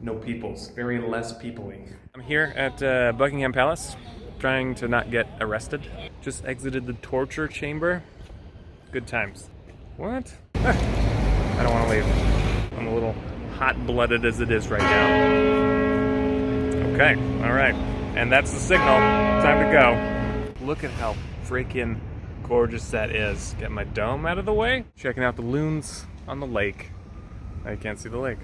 no peoples, very less people-y. I'm here at Buckingham Palace, trying to not get arrested. Just exited the torture chamber. Good times. What? I don't want to leave. I'm a little hot-blooded as it is right now. Okay, all right. And that's the signal. Time to go. Look at how freaking gorgeous that is. Get my dome out of the way. Checking out the loons on the lake. I can't see the lake.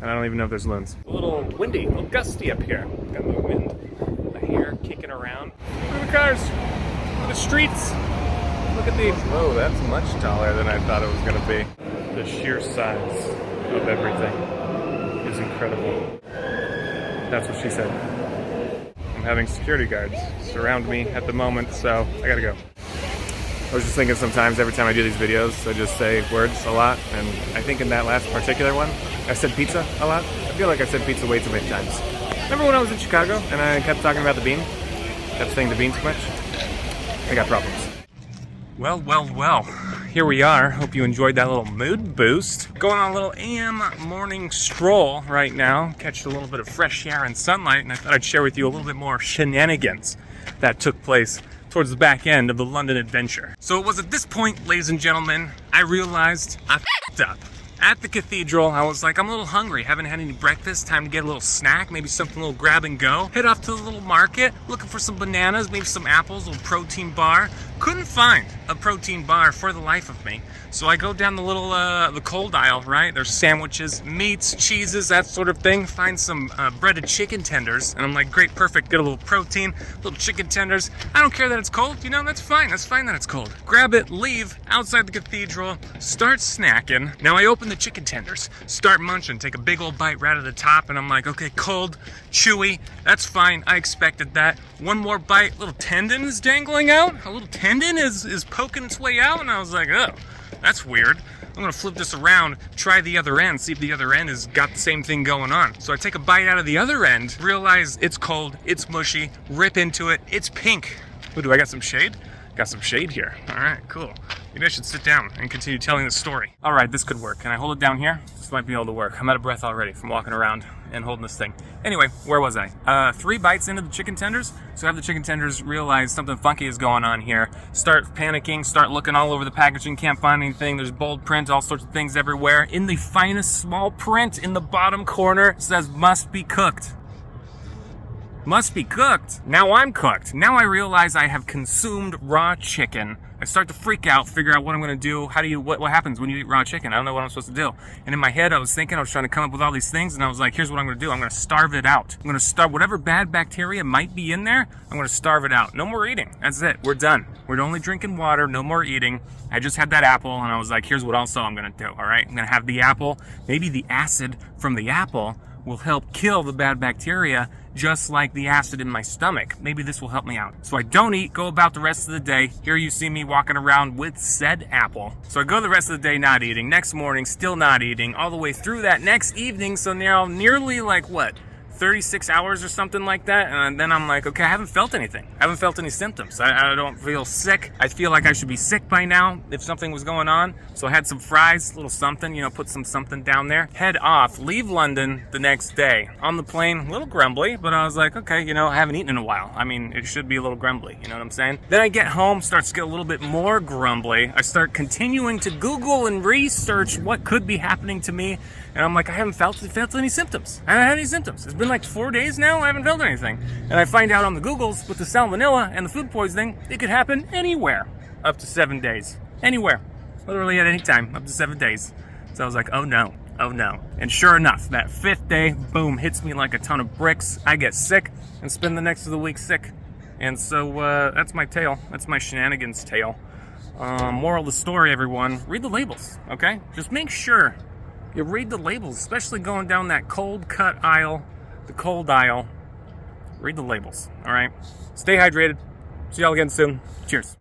And I don't even know if there's loons. A little windy, a little gusty up here. Got the wind, the hair kicking around. Look at the cars. Look at the streets. Look at these. Whoa, that's much taller than I thought it was going to be. The sheer size of everything is incredible. That's what she said. I'm having security guards surround me at the moment, so I gotta go. I was just thinking sometimes every time I do these videos, I just say words a lot, and I think in that last particular one, I said pizza a lot. I feel like I said pizza way too many times. Remember when I was in Chicago and I kept talking about the bean? Kept saying the bean too much? I got problems. Well, well, well. Here we are. Hope you enjoyed that little mood boost. Going on a little AM morning stroll right now. Catch a little bit of fresh air and sunlight, and I thought I'd share with you a little bit more shenanigans that took place towards the back end of the London adventure. So it was at this point, ladies and gentlemen, I realized I f***ed up. At the cathedral, I was like, I'm a little hungry. Haven't had any breakfast. Time to get a little snack, maybe something a little grab and go. Head off to the little market, looking for some bananas, maybe some apples, a little protein bar. Couldn't find a protein bar for the life of me. So I go down the little, the cold aisle, right? There's sandwiches, meats, cheeses, that sort of thing. Find some breaded chicken tenders. And I'm like, great, perfect. Get a little protein, little chicken tenders. I don't care that it's cold. You know, that's fine. That's fine that it's cold. Grab it, leave, outside the cathedral, start snacking. Now I open the chicken tenders, start munching, take a big old bite right at the top. And I'm like, okay, cold, chewy, that's fine. I expected that. One more bite, little tendon is dangling out. A little tendon is poking its way out. And I was like, oh. That's weird. I'm gonna flip this around, try the other end, see if the other end has got the same thing going on. So I take a bite out of the other end, realize it's cold, it's mushy, rip into it, it's pink. Ooh, do I got some shade? Got some shade here. All right, cool. Maybe I should sit down and continue telling the story. All right, this could work. Can I hold it down here? This might be able to work. I'm out of breath already from walking around and holding this thing. Anyway, where was I? 3 bites into the chicken tenders. So I have the chicken tenders realize something funky is going on here. Start panicking, start looking all over the packaging, can't find anything. There's bold print, all sorts of things everywhere. In the finest small print in the bottom corner says must be cooked. Must be cooked. Now I'm cooked. Now I realize I have consumed raw chicken. I start to freak out, figure out what I'm gonna do. What happens when you eat raw chicken? I don't know what I'm supposed to do. And in my head, I was thinking, I was trying to come up with all these things, and I was like, here's what I'm gonna do. I'm gonna starve it out. I'm gonna starve whatever bad bacteria might be in there. I'm gonna starve it out. No more eating. That's it. We're done. We're only drinking water. No more eating. I just had that apple, and I was like, here's what also I'm gonna do. All right, I'm gonna have the apple. Maybe the acid from the apple will help kill the bad bacteria, just like the acid in my stomach. Maybe this will help me out. So I don't eat, go about the rest of the day. Here you see me walking around with said apple. So I go the rest of the day not eating. Next morning, still not eating. All the way through that next evening, so now nearly like what? 36 hours or something like that, and then I'm like, okay, I haven't felt anything. I haven't felt any symptoms. I don't feel sick. I feel like I should be sick by now if something was going on. So I had some fries, a little something, you know, put something down there. Head off, leave London the next day. On the plane, a little grumbly, but I was like, okay, you know, I haven't eaten in a while. I mean, it should be a little grumbly, you know what I'm saying? Then I get home, starts to get a little bit more grumbly. I start continuing to Google and research what could be happening to me. And I'm like, I haven't felt any symptoms. I haven't had any symptoms. It's been like 4 days now, I haven't felt anything. And I find out on the Googles with the salmonella and the food poisoning, it could happen anywhere up to 7 days. Anywhere. Literally at any time, up to 7 days. So I was like, oh no, oh no. And sure enough, that 5th day, boom, hits me like a ton of bricks. I get sick and spend the next of the week sick. And so that's my tale. That's my shenanigans tale. Moral of the story, everyone, read the labels, okay? Just make sure you read the labels, especially going down that cold cut aisle, the cold aisle. Read the labels, all right? Stay hydrated. See y'all again soon. Cheers.